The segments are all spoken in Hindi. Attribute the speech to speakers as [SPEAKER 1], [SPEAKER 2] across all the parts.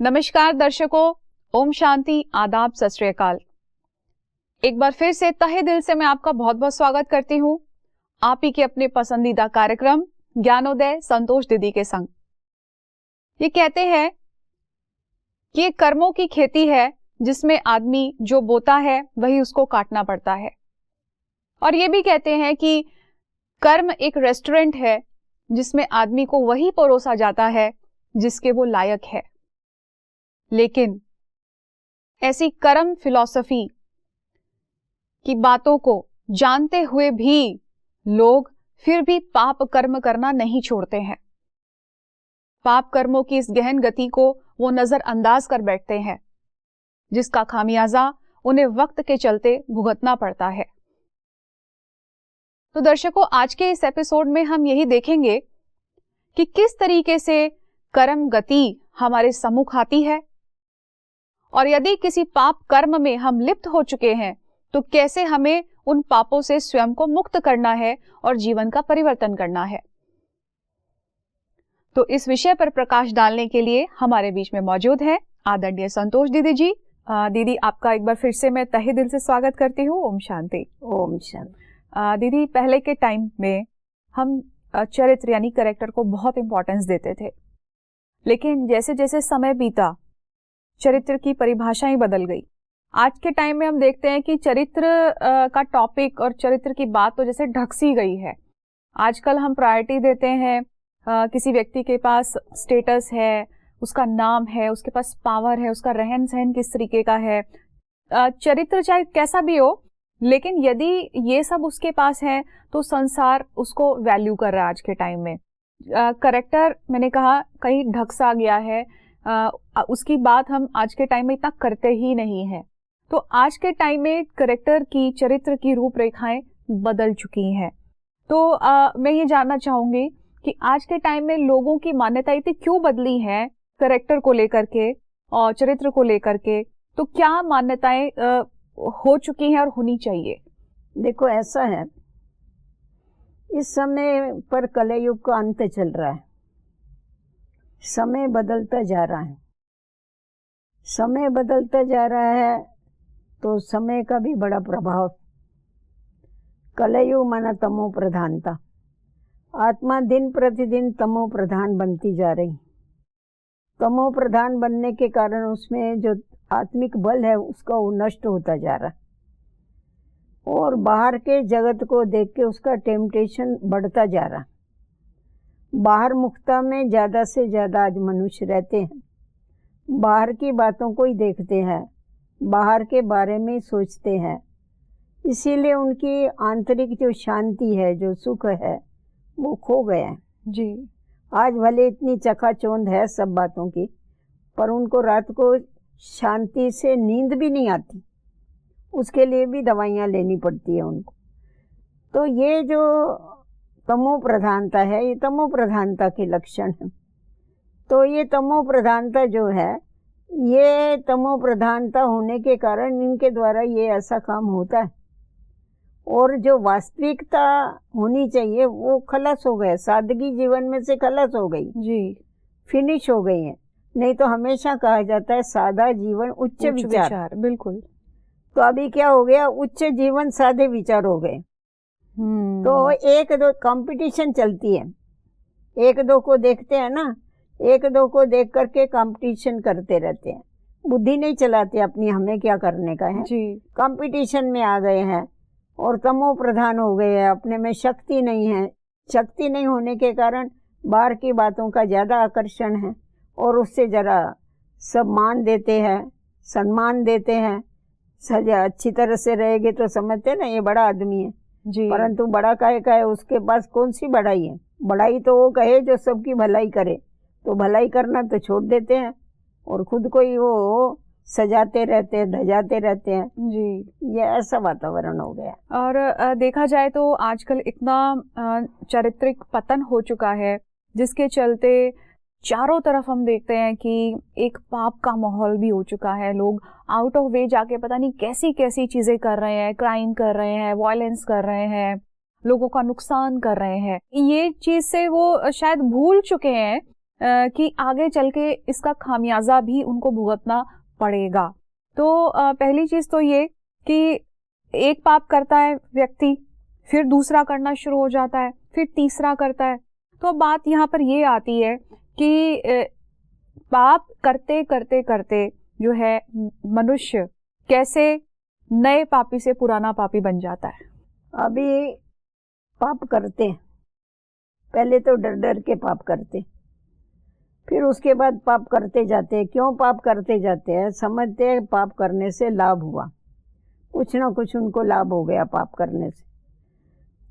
[SPEAKER 1] नमस्कार दर्शकों, ओम शांति, आदाब, सत श्री अकाल। एक बार फिर से तहे दिल से मैं आपका बहुत बहुत स्वागत करती हूँ आप ही के अपने पसंदीदा कार्यक्रम ज्ञानोदय संतोष दीदी के संग। ये कहते हैं कि ये कर्मों की खेती है जिसमें आदमी जो बोता है वही उसको काटना पड़ता है। और ये भी कहते हैं कि कर्म एक रेस्टोरेंट है जिसमें आदमी को वही परोसा जाता है जिसके वो लायक है। लेकिन ऐसी कर्म फिलॉसफी की बातों को जानते हुए भी लोग फिर भी पाप कर्म करना नहीं छोड़ते हैं। पाप कर्मों की इस गहन गति को वो नजरअंदाज कर बैठते हैं, जिसका खामियाजा उन्हें वक्त के चलते भुगतना पड़ता है। तो दर्शकों, आज के इस एपिसोड में हम यही देखेंगे कि किस तरीके से कर्म गति हमारे सम्मुख आती है और यदि किसी पाप कर्म में हम लिप्त हो चुके हैं तो कैसे हमें उन पापों से स्वयं को मुक्त करना है और जीवन का परिवर्तन करना है। तो इस विषय पर प्रकाश डालने के लिए हमारे बीच में मौजूद है आदरणीय संतोष दीदी जी। दीदी, आपका एक बार फिर से मैं तहे दिल से स्वागत करती हूँ। ओम शांति।
[SPEAKER 2] ओम शांति।
[SPEAKER 1] दीदी, पहले के टाइम में हम चरित्र यानी कैरेक्टर को बहुत इंपॉर्टेंस देते थे, लेकिन जैसे जैसे समय बीता चरित्र की परिभाषाएं बदल गई। आज के टाइम में हम देखते हैं कि चरित्र का टॉपिक और चरित्र की बात तो जैसे ढक सी गई है। आजकल हम प्रायोरिटी देते हैं किसी व्यक्ति के पास स्टेटस है, उसका नाम है, उसके पास पावर है, उसका रहन सहन किस तरीके का है। चरित्र चाहे कैसा भी हो, लेकिन यदि ये सब उसके पास है तो संसार उसको वैल्यू कर रहा है। आज के टाइम में कैरेक्टर, मैंने कहा, कहीं ढक सा गया है। उसकी बात हम आज के टाइम में इतना करते ही नहीं है। तो आज के टाइम में कैरेक्टर की, चरित्र की रूपरेखाएं बदल चुकी हैं। तो मैं ये जानना चाहूंगी कि आज के टाइम में लोगों की मान्यताएं इतनी क्यों बदली हैं कैरेक्टर को लेकर के और चरित्र को लेकर के। तो क्या मान्यताएं हो चुकी हैं और होनी चाहिए?
[SPEAKER 2] देखो, ऐसा है, इस समय पर कलयुग का अंत चल रहा है। समय बदलता जा रहा है। समय बदलता जा रहा है तो समय का भी बड़ा प्रभाव। कलयुग माना तमो प्रधानता। आत्मा दिन प्रतिदिन तमो प्रधान बनती जा रही। तमो प्रधान बनने के कारण उसमें जो आत्मिक बल है उसका वो नष्ट होता जा रहा है और बाहर के जगत को देख के उसका टेम्पटेशन बढ़ता जा रहा। बाहर मुक्ता में ज़्यादा से ज़्यादा आज मनुष्य रहते हैं, बाहर की बातों को ही देखते हैं, बाहर के बारे में सोचते हैं। इसीलिए उनकी आंतरिक जो शांति है, जो सुख है, वो खो गया है
[SPEAKER 1] जी।
[SPEAKER 2] आज भले इतनी चकाचौंध है सब बातों की, पर उनको रात को शांति से नींद भी नहीं आती। उसके लिए भी दवाइयाँ लेनी पड़ती है उनको। तो ये जो तमो प्रधानता है, ये तमो प्रधानता के लक्षण है। तो ये तमो प्रधानता जो है, ये तमो प्रधानता होने के कारण इनके द्वारा ये ऐसा काम होता है और जो वास्तविकता होनी चाहिए वो खलास हो गया। सादगी जीवन में से खलास हो गई जी, फिनिश हो गई है। नहीं तो हमेशा कहा जाता है सादा जीवन उच्च विचार।
[SPEAKER 1] बिल्कुल।
[SPEAKER 2] तो अभी क्या हो गया, उच्च जीवन सादे विचार हो गए। तो एक दो कंपटीशन चलती है, एक दो को देखते हैं ना, एक दो को देख करके कंपटीशन करते रहते हैं। बुद्धि नहीं चलाते अपनी, हमें क्या करने का है जी। कंपटीशन में आ गए हैं और तमो प्रधान हो गए हैं। अपने में शक्ति नहीं है। शक्ति नहीं होने के कारण बाहर की बातों का ज़्यादा आकर्षण है और उससे ज़रा सब मान देते हैं, सम्मान देते हैं। सजा अच्छी तरह से रहेंगे तो समझते ना ये बड़ा आदमी है जी। परंतु बड़ा काहे का है, उसके पास कौन सी बड़ाई है? बड़ाई तो वो कहे जो सबकी भलाई करे। तो भलाई करना तो छोड़ देते हैं और खुद को ही वो सजाते रहते हैं, धजाते रहते हैं जी। ये ऐसा वातावरण हो गया।
[SPEAKER 1] और देखा जाए तो आजकल इतना चारित्रिक पतन हो चुका है, जिसके चलते चारों तरफ हम देखते हैं कि एक पाप का माहौल भी हो चुका है। लोग आउट ऑफ वे जाके पता नहीं कैसी कैसी चीजें कर रहे हैं, क्राइम कर रहे हैं, वायलेंस कर रहे हैं, लोगों का नुकसान कर रहे हैं। ये चीज से वो शायद भूल चुके हैं कि आगे चल के इसका खामियाजा भी उनको भुगतना पड़ेगा। तो पहली चीज तो ये कि एक पाप करता है व्यक्ति, फिर दूसरा करना शुरू हो जाता है, फिर तीसरा करता है। तो बात यहाँ पर ये आती है कि पाप करते करते करते जो है मनुष्य कैसे नए पापी से पुराना पापी बन जाता है।
[SPEAKER 2] अभी पाप करते हैं, पहले तो डर डर के पाप करते, फिर उसके बाद पाप करते जाते हैं। क्यों पाप करते जाते हैं? समझते हैं पाप करने से लाभ हुआ, कुछ ना कुछ उनको लाभ हो गया पाप करने से।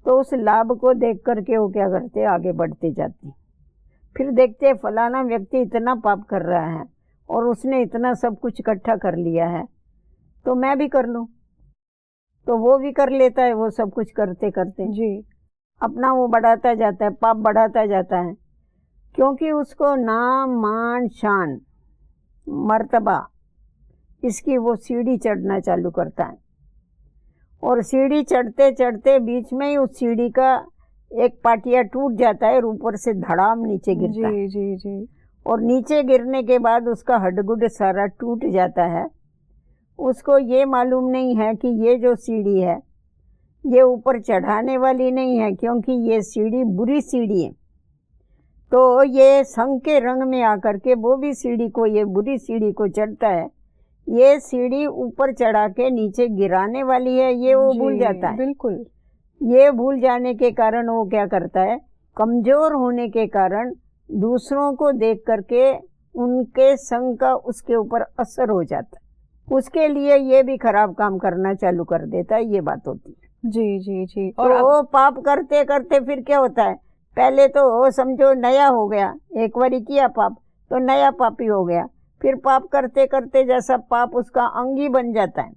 [SPEAKER 2] तो उस लाभ को देख करके वो क्या करते, आगे बढ़ते जाते। फिर देखते हैं फलाना व्यक्ति इतना पाप कर रहा है और उसने इतना सब कुछ इकट्ठा कर लिया है, तो मैं भी कर लूं। तो वो भी कर लेता है, वो सब कुछ करते करते
[SPEAKER 1] जी
[SPEAKER 2] अपना वो बढ़ाता जाता है, पाप बढ़ाता जाता है। क्योंकि उसको नाम मान शान मर्तबा इसकी वो सीढ़ी चढ़ना चालू करता है, और सीढ़ी चढ़ते चढ़ते बीच में ही उस सीढ़ी का एक पाटिया टूट जाता है और ऊपर से धड़ाम नीचे गिरता है।
[SPEAKER 1] जी जी।
[SPEAKER 2] और नीचे गिरने के बाद उसका हड्डगुड सारा टूट जाता है। उसको ये मालूम नहीं है कि ये जो सीढ़ी है ये ऊपर चढ़ाने वाली नहीं है, क्योंकि ये सीढ़ी बुरी सीढ़ी है। तो ये संग के रंग में आकर के वो भी सीढ़ी को, ये बुरी सीढ़ी को चढ़ता है। ये सीढ़ी ऊपर चढ़ा के नीचे गिराने वाली है, ये वो भूल जाता है।
[SPEAKER 1] बिल्कुल।
[SPEAKER 2] ये भूल जाने के कारण वो क्या करता है, कमजोर होने के कारण दूसरों को देख करके उनके संग का उसके ऊपर असर हो जाता है। उसके लिए ये भी खराब काम करना चालू कर देता है, ये बात होती है।
[SPEAKER 1] जी जी जी।
[SPEAKER 2] और तो वो पाप करते करते फिर क्या होता है, पहले तो समझो नया हो गया, एक बारी किया पाप तो नया पापी हो गया। फिर पाप करते करते जैसा पाप उसका अंगी बन जाता है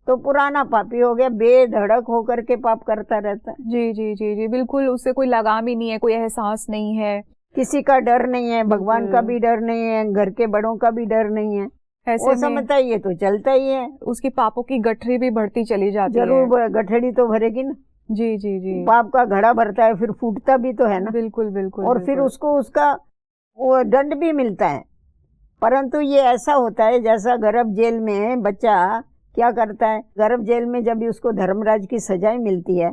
[SPEAKER 2] तो पुराना पापी हो गया, बेधड़क होकर के पाप करता रहता है।
[SPEAKER 1] जी जी जी जी बिल्कुल। उससे कोई लगाम ही नहीं है, कोई एहसास नहीं है,
[SPEAKER 2] किसी का डर नहीं है, भगवान का भी डर नहीं है, घर के बड़ों का भी डर नहीं है।
[SPEAKER 1] ऐसे
[SPEAKER 2] वो समझता है ये तो चलता ही है।
[SPEAKER 1] उसकी पापों की गठरी भी बढ़ती चली जाती है।
[SPEAKER 2] जरूर गठड़ी तो भरेगी ना।
[SPEAKER 1] जी जी जी।
[SPEAKER 2] पाप का घड़ा भरता है, फिर फूटता भी तो है ना।
[SPEAKER 1] बिल्कुल बिल्कुल।
[SPEAKER 2] और फिर उसको उसका वो दंड भी मिलता है। परंतु ये ऐसा होता है जैसा गर्भ जेल में बच्चा क्या करता है, गर्भ जेल में जब भी उसको धर्मराज की सजाएं मिलती है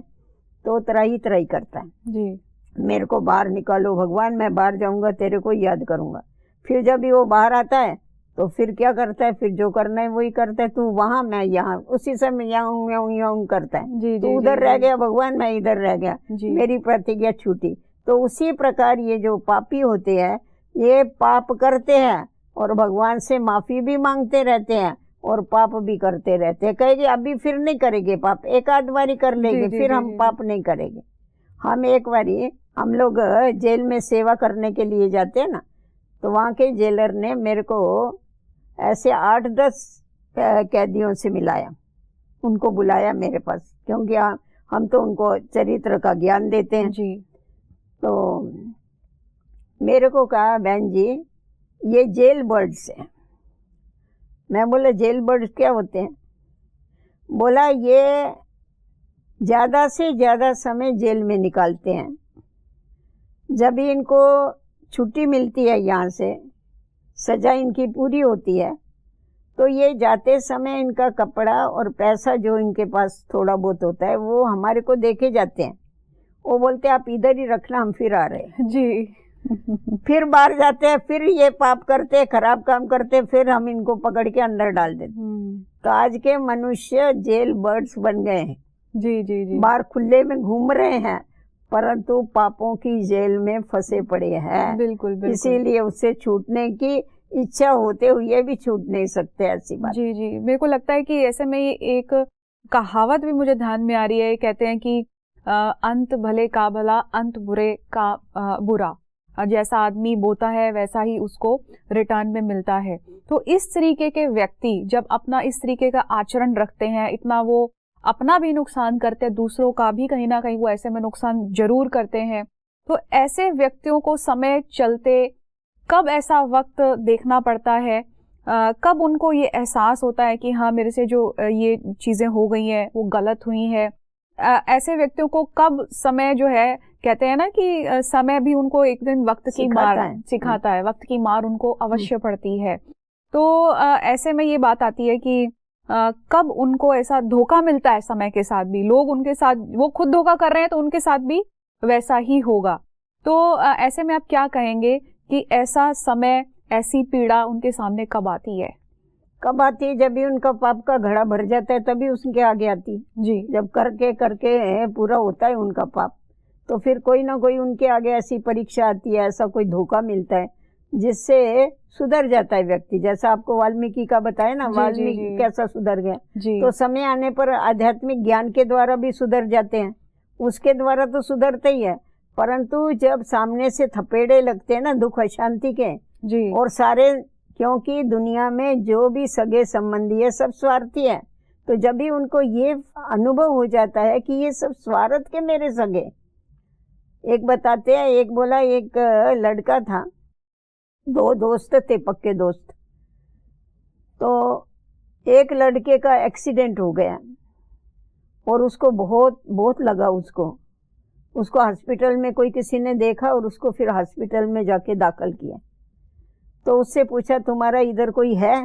[SPEAKER 2] तो त्राही त्राही करता है
[SPEAKER 1] जी,
[SPEAKER 2] मेरे को बाहर निकालो भगवान, मैं बाहर जाऊंगा, तेरे को याद करूंगा। फिर जब भी वो बाहर आता है तो फिर क्या करता है, फिर जो करना है वही करता है। तू वहां मैं यहाँ, उसी समय यहाँ करता है।
[SPEAKER 1] जी,
[SPEAKER 2] तू
[SPEAKER 1] जी,
[SPEAKER 2] उधर
[SPEAKER 1] जी,
[SPEAKER 2] रह
[SPEAKER 1] जी।
[SPEAKER 2] गया भगवान, मैं इधर रह गया,
[SPEAKER 1] जी।
[SPEAKER 2] मेरी प्रतिज्ञा छूटी। तो उसी प्रकार ये जो पापी होते हैं ये पाप करते हैं और भगवान से माफी भी मांगते रहते हैं और पाप भी करते रहते हैं। कहेंगे अभी फिर नहीं करेंगे पाप, एक आध बारी कर लेंगे,
[SPEAKER 1] जी,
[SPEAKER 2] फिर
[SPEAKER 1] जी,
[SPEAKER 2] हम
[SPEAKER 1] जी।
[SPEAKER 2] पाप नहीं करेंगे। हम एक बारी हम लोग जेल में सेवा करने के लिए जाते हैं ना, तो वहाँ के जेलर ने मेरे को ऐसे 8-10 कैदियों से मिलाया, उनको बुलाया मेरे पास, क्योंकि हम तो उनको चरित्र का ज्ञान देते हैं।
[SPEAKER 1] जी।
[SPEAKER 2] तो मेरे को कहा बहन जी ये जेल बर्ड्स हैं। मैं बोला जेल बर्ड्स क्या होते हैं? बोला ये ज़्यादा से ज़्यादा समय जेल में निकालते हैं। जब इनको छुट्टी मिलती है यहाँ से, सजा इनकी पूरी होती है, तो ये जाते समय इनका कपड़ा और पैसा जो इनके पास थोड़ा बहुत होता है वो हमारे को देके जाते हैं। वो बोलते हैं आप इधर ही रखना, हम फिर आ रहे हैं।
[SPEAKER 1] जी।
[SPEAKER 2] फिर बाहर जाते हैं, फिर ये पाप करते हैं, खराब काम करते हैं, फिर हम इनको पकड़ के अंदर डाल देते। तो आज के मनुष्य जेल बर्ड्स बन गए हैं।
[SPEAKER 1] जी जी जी।
[SPEAKER 2] बाहर खुले में घूम रहे हैं परंतु पापों की जेल में फंसे पड़े हैं।
[SPEAKER 1] बिल्कुल बिल्कुल।
[SPEAKER 2] इसीलिए उससे छूटने की इच्छा होते हुए भी छूट नहीं सकते, ऐसी बात।
[SPEAKER 1] जी जी। मेरे को लगता है कि ऐसे में एक कहावत भी मुझे ध्यान में आ रही है। कहते हैं कि अंत भले का भला, अंत बुरे का बुरा। जैसा आदमी बोता है वैसा ही उसको रिटर्न में मिलता है। तो इस तरीके के व्यक्ति जब अपना इस तरीके का आचरण रखते हैं, इतना वो अपना भी नुकसान करते हैं, दूसरों का भी कहीं ना कहीं वो ऐसे में नुकसान जरूर करते हैं। तो ऐसे व्यक्तियों को समय चलते कब ऐसा वक्त देखना पड़ता है, कब उनको ये एहसास होता है कि हाँ मेरे से जो ये चीज़ें हो गई हैं वो गलत हुई हैं, ऐसे व्यक्तियों को कब समय जो है कहते हैं ना कि समय भी उनको एक दिन वक्त की मार सिखाता है, वक्त की मार उनको अवश्य पड़ती है। तो ऐसे में ये बात आती है कि कब उनको ऐसा धोखा मिलता है समय के साथ भी, लोग उनके साथ, वो खुद धोखा कर रहे हैं तो उनके साथ भी वैसा ही होगा। तो ऐसे में आप क्या कहेंगे कि ऐसा समय, ऐसी पीड़ा उनके सामने कब आती है?
[SPEAKER 2] कब आती है? जब भी उनका पाप का घड़ा भर जाता है तभी उसके आगे आती है
[SPEAKER 1] जी।
[SPEAKER 2] जब करके करके पूरा होता है उनका पाप, तो फिर कोई ना कोई उनके आगे ऐसी परीक्षा आती है, ऐसा कोई धोखा मिलता है जिससे सुधर जाता है व्यक्ति। जैसा आपको वाल्मीकि का बताया ना, वाल्मीकि कैसा सुधर गया, तो समय आने पर आध्यात्मिक ज्ञान के द्वारा भी सुधर जाते हैं, उसके द्वारा तो सुधरते ही है। परंतु जब सामने से थपेड़े लगते हैं ना दुख अशांति के
[SPEAKER 1] जी, और
[SPEAKER 2] सारे, क्योंकि दुनिया में जो भी सगे संबंधी है सब स्वार्थी है, तो जब भी उनको ये अनुभव हो जाता है कि ये सब स्वार्थ के मेरे सगे। एक बताते हैं, एक बोला एक लड़का था, दो दोस्त थे, पक्के दोस्त। तो एक लड़के का एक्सीडेंट हो गया और उसको बहुत लगा, उसको हॉस्पिटल में कोई किसी ने देखा और उसको फिर हॉस्पिटल में जाके दाखिल किया। तो उससे पूछा तुम्हारा इधर कोई है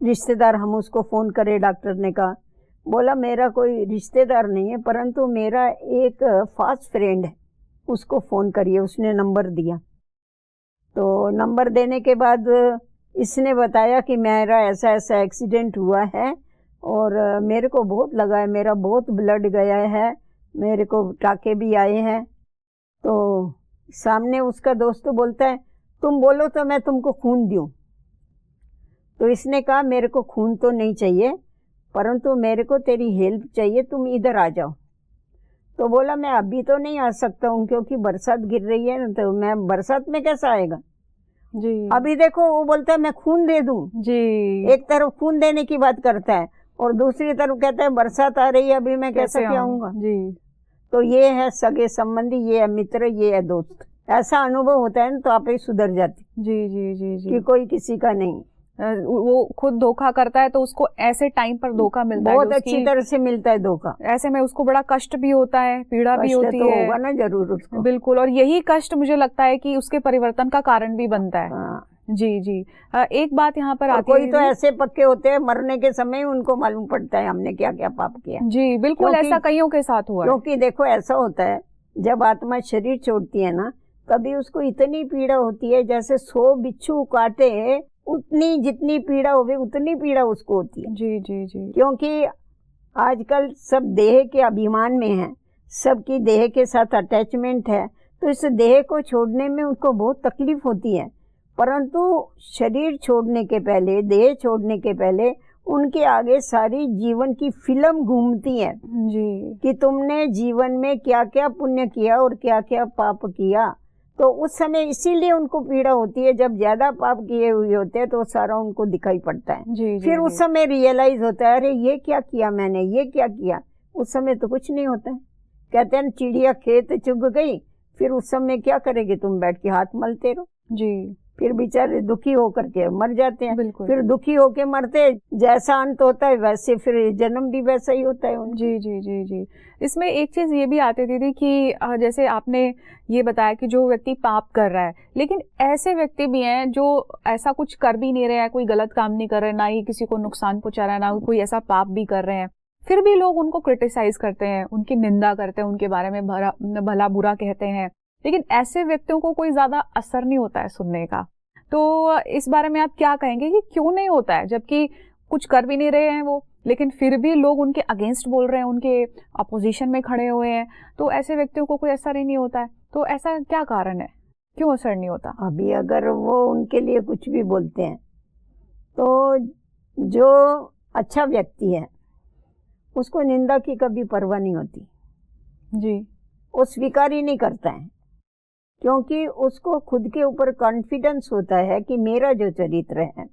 [SPEAKER 2] रिश्तेदार, हम उसको फ़ोन करें? डॉक्टर ने कहा, बोला मेरा कोई रिश्तेदार नहीं है, परंतु मेरा एक फास्ट फ्रेंड है, उसको फ़ोन करिए। उसने नंबर दिया। तो नंबर देने के बाद इसने बताया कि मेरा ऐसा ऐसा एक्सीडेंट हुआ है और मेरे को बहुत लगा है, मेरा बहुत ब्लड गया है, मेरे को टाके भी आए हैं। तो सामने उसका दोस्त बोलता है तुम बोलो तो मैं तुमको खून दूं। तो इसने कहा मेरे को खून तो नहीं चाहिए, परंतु मेरे को तेरी हेल्प चाहिए, तुम इधर आ जाओ। तो बोला मैं अभी तो नहीं आ सकता हूँ क्योंकि बरसात गिर रही है ना, तो मैं बरसात में कैसा आएगा
[SPEAKER 1] जी।
[SPEAKER 2] अभी देखो वो बोलता है मैं खून दे दूं
[SPEAKER 1] जी।
[SPEAKER 2] एक तरफ खून देने की बात करता है और दूसरी तरफ कहता है बरसात आ रही है, अभी मैं कैसे आऊंगा जी। तो ये है सगे संबंधी, ये है मित्र, ये है दोस्त। ऐसा अनुभव होता है ना तो आप ही सुधर जाती
[SPEAKER 1] जी जी जी जी
[SPEAKER 2] कि कोई किसी का नहीं।
[SPEAKER 1] वो खुद धोखा करता है तो उसको ऐसे टाइम पर धोखा मिलता है,
[SPEAKER 2] बहुत अच्छी तरह से मिलता है धोखा।
[SPEAKER 1] ऐसे में उसको बड़ा कष्ट भी होता है, पीड़ा भी होती
[SPEAKER 2] तो
[SPEAKER 1] है,
[SPEAKER 2] होगा ना जरूर उसको।
[SPEAKER 1] बिल्कुल। और यही कष्ट मुझे लगता है कि उसके परिवर्तन का कारण भी बनता है। जी जी। एक बात यहाँ पर आती है,
[SPEAKER 2] कोई तो ऐसे पक्के होते हैं मरने के समय उनको मालूम पड़ता है हमने क्या क्या पाप किया।
[SPEAKER 1] जी बिल्कुल, ऐसा कईयों के साथ हुआ है।
[SPEAKER 2] क्योंकि देखो ऐसा होता है जब आत्मा शरीर छोड़ती है ना, तभी उसको इतनी पीड़ा होती है जैसे 100 बिच्छू काटे उतनी जितनी पीड़ा होगी उतनी पीड़ा उसको होती है।
[SPEAKER 1] जी जी जी।
[SPEAKER 2] क्योंकि आजकल सब देह के अभिमान में है, सबकी देह के साथ अटैचमेंट है, तो इस देह को छोड़ने में उनको बहुत तकलीफ होती है। परंतु शरीर छोड़ने के पहले, देह छोड़ने के पहले उनके आगे सारी जीवन की फिल्म घूमती है जी, कि तुमने जीवन में क्या क्या पुण्य किया और क्या क्या पाप किया। तो उस समय इसीलिए उनको पीड़ा होती है, जब ज्यादा पाप किए हुए होते हैं तो सारा उनको दिखाई पड़ता है जी, फिर उस समय रियलाइज होता है अरे ये क्या किया मैंने, ये क्या किया। उस समय तो कुछ नहीं होता है। कहते हैं चिड़िया खेत चुग गई, फिर उस समय क्या करेगी, तुम बैठ के हाथ मलते रहो जी, फिर बेचारे दुखी होकर के मर जाते हैं। फिर दुखी होके मरते, जैसा अंत होता है वैसे फिर जन्म भी वैसा ही होता है उनका।
[SPEAKER 1] जी जी जी जी। इसमें एक चीज ये भी आती थी कि जैसे आपने ये बताया कि जो व्यक्ति पाप कर रहा है, लेकिन ऐसे व्यक्ति भी हैं जो ऐसा कुछ कर भी नहीं रहे हैं, कोई गलत काम नहीं कर रहे, ना ही किसी को नुकसान पहुंचा रहा है, ना कोई ऐसा पाप भी कर रहे हैं, फिर भी लोग उनको क्रिटिसाइज करते हैं, उनकी निंदा करते हैं, उनके बारे में भला बुरा कहते हैं, लेकिन ऐसे व्यक्तियों को कोई ज्यादा असर नहीं होता है सुनने का। तो इस बारे में आप क्या कहेंगे कि क्यों नहीं होता है, जबकि कुछ कर भी नहीं रहे हैं वो, लेकिन फिर भी लोग उनके अगेंस्ट बोल रहे हैं, उनके अपोजिशन में खड़े हुए हैं, तो ऐसे व्यक्तियों को कोई असर ही नहीं होता है। तो ऐसा क्या कारण है, क्यों असर नहीं होता?
[SPEAKER 2] अभी अगर वो उनके लिए कुछ भी बोलते हैं तो जो अच्छा व्यक्ति है उसको निंदा की कभी परवाह नहीं होती
[SPEAKER 1] जी,
[SPEAKER 2] वो स्वीकार ही नहीं करता है, क्योंकि उसको खुद के ऊपर कॉन्फिडेंस होता है कि मेरा जो चरित्र है,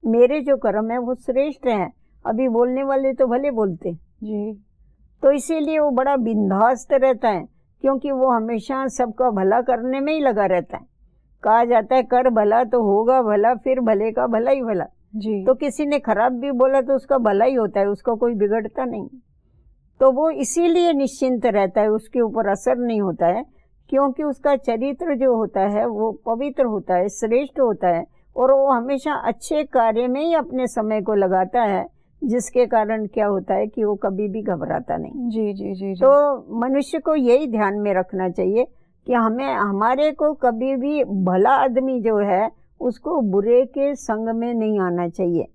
[SPEAKER 2] मेरे जो कर्म है वो श्रेष्ठ है। अभी बोलने वाले तो भले बोलते
[SPEAKER 1] जी,
[SPEAKER 2] तो इसीलिए वो बड़ा बिंदास्त रहता है, क्योंकि वो हमेशा सबका भला करने में ही लगा रहता है। कहा जाता है कर भला तो होगा भला, फिर भले का भला ही भला जी। तो किसी ने खराब भी बोला तो उसका भला ही होता है, उसका कोई बिगड़ता नहीं। तो वो इसीलिए निश्चिंत रहता है, उसके ऊपर असर नहीं होता है क्योंकि उसका चरित्र जो होता है वो पवित्र होता है, श्रेष्ठ होता है, और वो हमेशा अच्छे कार्य में ही अपने समय को लगाता है, जिसके कारण क्या होता है कि वो कभी भी घबराता नहीं।
[SPEAKER 1] जी जी जी जी।
[SPEAKER 2] तो मनुष्य को यही ध्यान में रखना चाहिए कि हमारे को कभी भी भला आदमी जो है उसको बुरे के संग में नहीं आना चाहिए,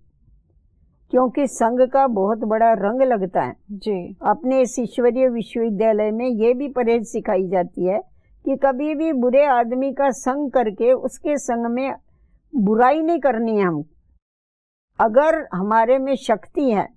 [SPEAKER 2] क्योंकि संग का बहुत बड़ा रंग लगता है
[SPEAKER 1] जी।
[SPEAKER 2] अपने इस ईश्वरीय विश्वविद्यालय में ये भी परहेज सिखाई जाती है कि कभी भी बुरे आदमी का संग करके उसके संग में बुराई नहीं करनी है। हम अगर हमारे में शक्ति है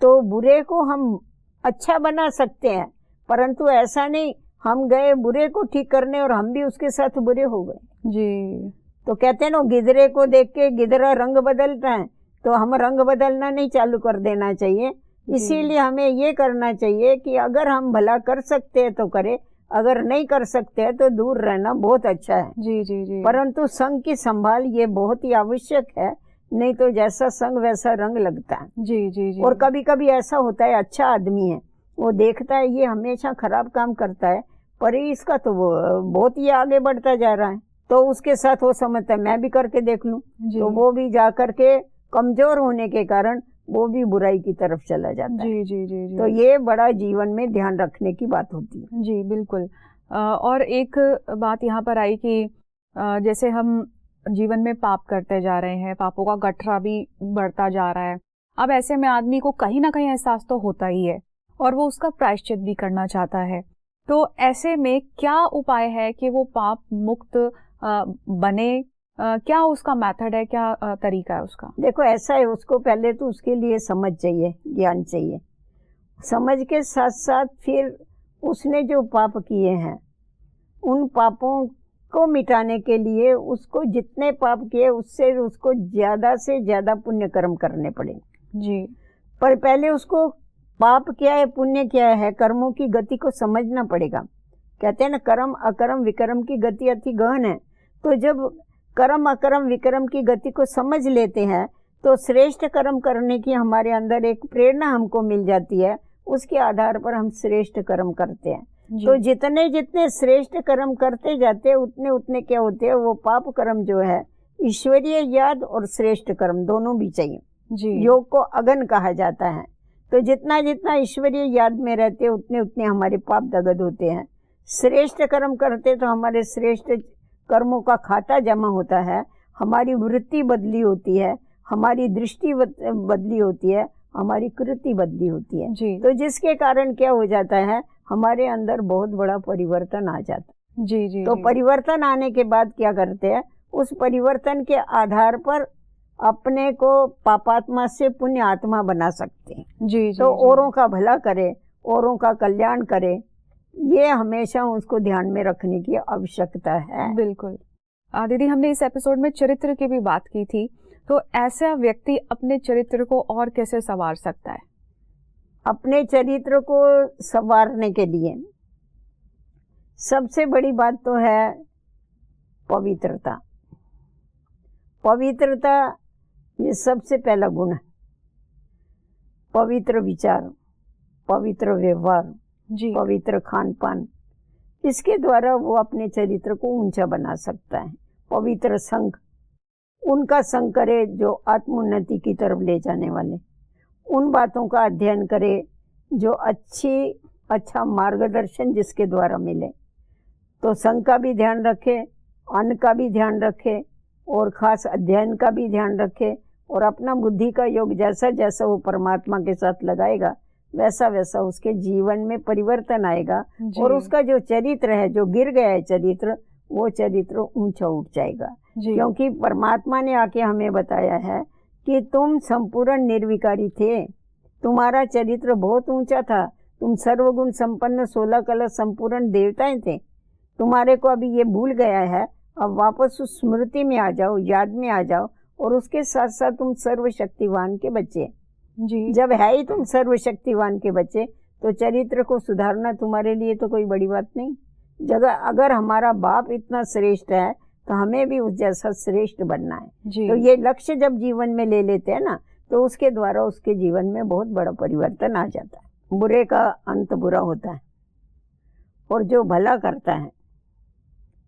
[SPEAKER 2] तो बुरे को हम अच्छा बना सकते हैं, परंतु ऐसा नहीं हम गए बुरे को ठीक करने और हम भी उसके साथ बुरे हो गए।
[SPEAKER 1] जी।
[SPEAKER 2] तो कहते हैं ना, गिदरे को देख के गिदरा रंग बदलता है, तो हम रंग बदलना नहीं चालू कर देना चाहिए। इसीलिए हमें ये करना चाहिए कि अगर हम भला कर सकते हैं तो करें, अगर नहीं कर सकते हैं तो दूर रहना बहुत अच्छा है।
[SPEAKER 1] जी जी जी।
[SPEAKER 2] परंतु संग की संभाल ये बहुत ही आवश्यक है, नहीं तो जैसा संग वैसा रंग लगता है।
[SPEAKER 1] जी जी जी।
[SPEAKER 2] और कभी कभी ऐसा होता है, अच्छा आदमी है, वो देखता है ये हमेशा खराब काम करता है, पर इसका तो वो बहुत ही आगे बढ़ता जा रहा है, तो उसके साथ वो समझता है मैं भी करके देख लूं, तो वो भी जा करके कमजोर होने के कारण वो भी बुराई की तरफ चला जाता है।
[SPEAKER 1] जी जी जी जी।
[SPEAKER 2] तो ये बड़ा जीवन में ध्यान रखने की बात होती है।
[SPEAKER 1] जी बिल्कुल। और एक बात यहाँ पर आई कि जैसे हम जीवन में पाप करते जा रहे हैं, पापों का गठरा भी बढ़ता जा रहा है। अब ऐसे में आदमी को कहीं ना कहीं एहसास तो होता ही है और वो उसका प्रायश्चित भी करना चाहता है। तो ऐसे में क्या उपाय है कि वो पाप मुक्त बने? क्या उसका मेथड है, क्या तरीका है उसका?
[SPEAKER 2] देखो ऐसा है, उसको पहले तो उसके लिए समझ चाहिए, ज्ञान चाहिए। समझ के साथ साथ फिर उसने जो पाप किए हैं उन पापों को मिटाने के लिए उसको जितने पाप किए उससे उसको ज्यादा से ज्यादा पुण्य कर्म करने पड़ेंगे।
[SPEAKER 1] जी।
[SPEAKER 2] पर पहले उसको पाप क्या है पुण्य क्या है कर्मों की गति को समझना पड़ेगा। कहते हैं ना, कर्म अकर्म विकर्म की गति अति गहन है। तो जब कर्म अकर्म विकर्म की गति को समझ लेते हैं तो श्रेष्ठ कर्म करने की हमारे अंदर एक प्रेरणा हमको मिल जाती है, उसके आधार पर हम श्रेष्ठ कर्म करते हैं। तो जितने जितने श्रेष्ठ कर्म करते जाते हैं उतने उतने क्या होते हैं, वो पाप कर्म जो है, ईश्वरीय याद और श्रेष्ठ कर्म दोनों भी चाहिए।
[SPEAKER 1] जी।
[SPEAKER 2] योग को अगन कहा जाता है। तो जितना जितना ईश्वरीय याद में रहते उतने उतने हमारे पाप दगद होते हैं। श्रेष्ठ कर्म करते तो हमारे श्रेष्ठ कर्मों का खाता जमा होता है, हमारी वृत्ति बदली होती है, हमारी दृष्टि बदली होती है, हमारी कृति बदली होती है।
[SPEAKER 1] जी।
[SPEAKER 2] तो जिसके कारण क्या हो जाता है, हमारे अंदर बहुत बड़ा परिवर्तन आ जाता है।
[SPEAKER 1] जी जी।
[SPEAKER 2] तो परिवर्तन आने के बाद क्या करते हैं, उस परिवर्तन के आधार पर अपने को पापात्मा से पुण्य आत्मा बना सकते हैं।
[SPEAKER 1] जी जी।
[SPEAKER 2] तो औरों का भला करे, औरों का कल्याण करे, ये हमेशा उसको ध्यान में रखने की आवश्यकता है।
[SPEAKER 1] बिल्कुल। दीदी, हमने इस एपिसोड में चरित्र की भी बात की थी, तो ऐसा व्यक्ति अपने चरित्र को और कैसे संवार सकता है?
[SPEAKER 2] अपने चरित्र को संवारने के लिए सबसे बड़ी बात तो है पवित्रता। पवित्रता ये सबसे पहला गुण है। पवित्र विचार, पवित्र व्यवहार, पवित्र खान पान, इसके द्वारा वो अपने चरित्र को ऊंचा बना सकता है। पवित्र संग, उनका संग करे जो आत्मोन्नति की तरफ ले जाने वाले, उन बातों का अध्ययन करे जो अच्छा मार्गदर्शन जिसके द्वारा मिले। तो संग का भी ध्यान रखे, अन्न का भी ध्यान रखे, और खास अध्ययन का भी ध्यान रखे, और अपना बुद्धि का योग जैसा जैसा वो परमात्मा के साथ लगाएगा वैसा वैसा उसके जीवन में परिवर्तन आएगा, और उसका जो चरित्र है, जो गिर गया है चरित्र, वो चरित्र ऊंचा उठ जाएगा। क्योंकि परमात्मा ने आके हमें बताया है कि तुम संपूर्ण निर्विकारी थे, तुम्हारा चरित्र बहुत ऊंचा था, तुम सर्वगुण संपन्न 16 कला संपूर्ण देवताएं थे। तुम्हारे को अभी ये भूल गया है, अब वापस उस स्मृति में आ जाओ, याद में आ जाओ, और उसके साथ साथ तुम सर्वशक्तिवान के बच्चे जी। जब है ही तुम सर्वशक्तिवान के बच्चे, तो चरित्र को सुधारना तुम्हारे लिए तो कोई बड़ी बात नहीं। अगर हमारा बाप इतना श्रेष्ठ है तो हमें भी उस जैसा श्रेष्ठ बनना है। तो ये लक्ष्य जब जीवन में ले लेते हैं ना, तो उसके द्वारा उसके जीवन में बहुत बड़ा परिवर्तन आ जाता है। बुरे का अंत बुरा होता है, और जो भला करता है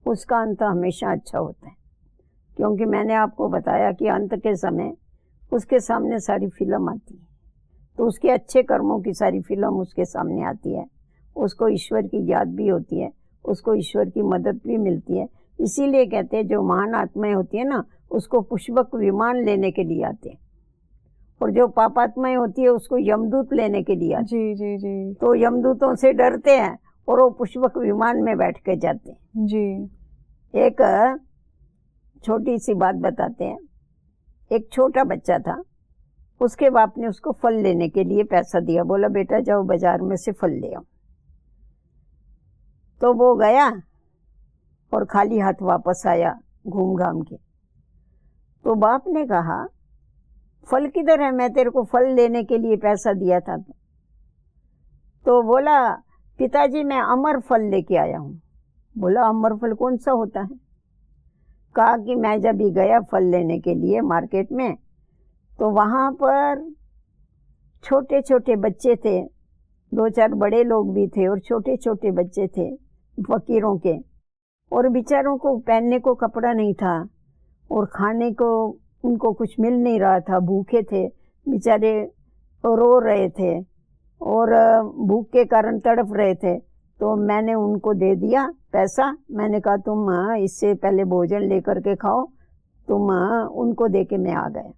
[SPEAKER 2] उसका अंत हमेशा अच्छा होता है, क्योंकि मैंने आपको बताया कि अंत के समय उसके सामने सारी फिल्म आती है, तो उसके अच्छे कर्मों की सारी फिल्म उसके सामने आती है, उसको ईश्वर की याद भी होती है, उसको ईश्वर की मदद भी मिलती है। इसीलिए कहते हैं जो महान आत्माएं होती है ना, उसको पुष्पक विमान लेने के लिए आते हैं, और जो पापात्माएं होती है उसको यमदूत लेने के लिए आते हैं।
[SPEAKER 1] जी जी जी।
[SPEAKER 2] तो यमदूतों से डरते हैं और वो पुष्पक विमान में बैठ के जाते हैं।
[SPEAKER 1] जी।
[SPEAKER 2] एक छोटी सी बात बताते हैं। एक छोटा बच्चा था, उसके बाप ने उसको फल लेने के लिए पैसा दिया, बोला बेटा जाओ बाजार में से फल ले आओ। तो वो गया और खाली हाथ वापस आया घूम घाम के। तो बाप ने कहा फल किधर है, मैं तेरे को फल लेने के लिए पैसा दिया था। तो बोला पिताजी मैं अमर फल लेके आया हूँ। बोला अमर फल कौन सा होता है? कहा कि मैं जब भी गया फल लेने के लिए मार्केट में, तो वहाँ पर छोटे छोटे बच्चे थे, 2-4 बड़े लोग भी थे और छोटे छोटे बच्चे थे फकीरों के, और बेचारों को पहनने को कपड़ा नहीं था और खाने को उनको कुछ मिल नहीं रहा था, भूखे थे बेचारे, रो रहे थे और भूख के कारण तड़प रहे थे। तो मैंने उनको दे दिया पैसा, मैंने कहा तुम इससे पहले भोजन लेकर के खाओ, तुम उनको दे के मैं आ गया।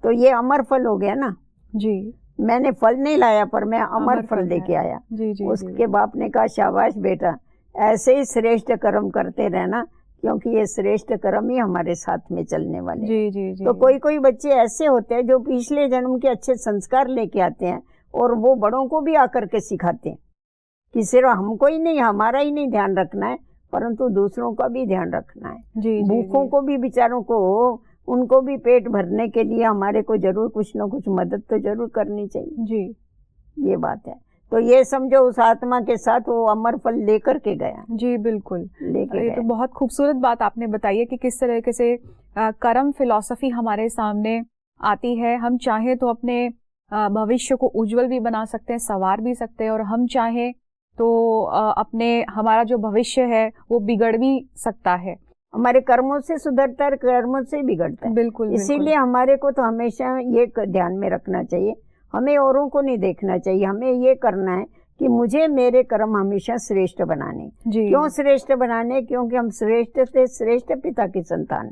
[SPEAKER 2] तो ये अमर फल हो गया ना
[SPEAKER 1] जी।
[SPEAKER 2] मैंने फल नहीं लाया पर मैं अमर फल लेके आया।
[SPEAKER 1] जी जी।
[SPEAKER 2] उसके बाप ने कहा शाबाश बेटा, ऐसे ही श्रेष्ठ कर्म करते रहना, क्योंकि ये श्रेष्ठ कर्म ही हमारे साथ में चलने वाले।
[SPEAKER 1] जी जी जी।
[SPEAKER 2] तो कोई कोई बच्चे ऐसे होते हैं जो पिछले जन्म के अच्छे संस्कार लेके आते हैं और वो बड़ों को भी आकर के सिखाते हैं कि सिर्फ हमको ही नहीं, हमारा ही नहीं ध्यान रखना है, परंतु दूसरों का भी ध्यान रखना है।
[SPEAKER 1] जी जी।
[SPEAKER 2] भूखों को भी, बेचारों को, उनको भी पेट भरने के लिए हमारे को जरूर कुछ न कुछ मदद तो जरूर करनी चाहिए। जी, ये बात है। तो ये समझो उस आत्मा के साथ वो अमर फल लेकर के गया।
[SPEAKER 1] जी बिल्कुल,
[SPEAKER 2] लेके
[SPEAKER 1] ये तो बहुत खूबसूरत बात आपने बताई है कि किस तरीके से कर्म फिलॉसफी हमारे सामने आती है। हम चाहे तो अपने भविष्य को उज्जवल भी बना सकते हैं, संवार भी सकते हैं, और हम चाहे तो अपने हमारा जो भविष्य है वो बिगड़ भी सकता है।
[SPEAKER 2] हमारे कर्मों से सुधरता है, कर्मों से बिगड़ता है।
[SPEAKER 1] बिल्कुल।
[SPEAKER 2] इसीलिए हमारे को तो हमेशा ये ध्यान में रखना चाहिए, हमें औरों को नहीं देखना चाहिए, हमें ये करना है कि मुझे मेरे कर्म हमेशा श्रेष्ठ बनाने। क्यों श्रेष्ठ बनाने? क्योंकि हम श्रेष्ठ थे, श्रेष्ठ पिता की संतान।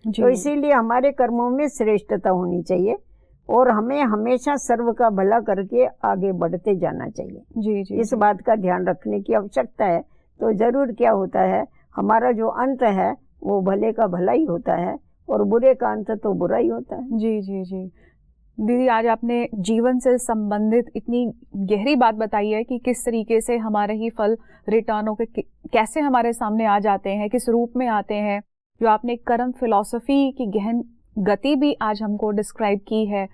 [SPEAKER 2] तो इसीलिए हमारे कर्मों में श्रेष्ठता होनी चाहिए और हमें हमेशा सर्व का भला करके आगे बढ़ते जाना चाहिए। जी जी। इस बात का ध्यान रखने की आवश्यकता है। तो जरूर क्या होता है, हमारा जो अंत है वो भले का भला ही होता है और बुरे का अंत तो बुरा ही होता है। जी जी जी। दीदी, आज आपने जीवन से संबंधित इतनी गहरी बात बताई है कि किस तरीके से हमारे ही फल रिटर्न होकर कैसे हमारे सामने आ जाते हैं, किस रूप में आते हैं। जो आपने कर्म फिलॉसफी की गहन गति भी आज हमको डिस्क्राइब की है,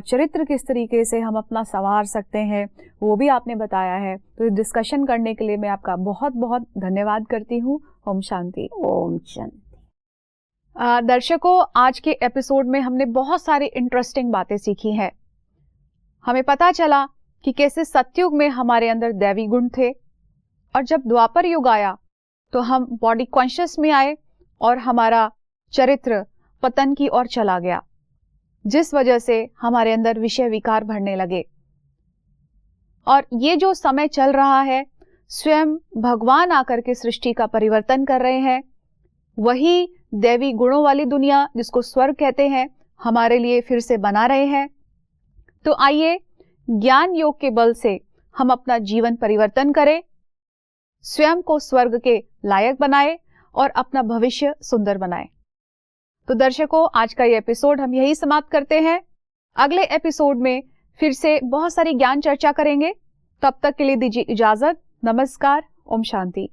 [SPEAKER 2] चरित्र किस तरीके से हम अपना संवार सकते हैं वो भी आपने बताया है। तो डिस्कशन करने के लिए मैं आपका बहुत बहुत धन्यवाद करती हूँ। ओम शांति। ओम शांति। दर्शकों, आज के एपिसोड में हमने बहुत सारी इंटरेस्टिंग बातें सीखी हैं। हमें पता चला कि कैसे सतयुग में हमारे अंदर दैवी गुण थे और जब द्वापर युग आया तो हम बॉडी कॉन्शियस में आए और हमारा चरित्र पतन की ओर चला गया, जिस वजह से हमारे अंदर विषय विकार भरने लगे। और ये जो समय चल रहा है, स्वयं भगवान आकर के सृष्टि का परिवर्तन कर रहे हैं। वही दैवी गुणों वाली दुनिया, जिसको स्वर्ग कहते हैं, हमारे लिए फिर से बना रहे हैं। तो आइए ज्ञान योग के बल से हम अपना जीवन परिवर्तन करें, स्वयं को स्वर्ग के लायक बनाएं और अपना भविष्य सुंदर बनाएं। तो दर्शकों, आज का ये एपिसोड हम यही समाप्त करते हैं। अगले एपिसोड में फिर से बहुत सारी ज्ञान चर्चा करेंगे। तब तक के लिए दीजिए इजाजत। नमस्कार। ओम शांति।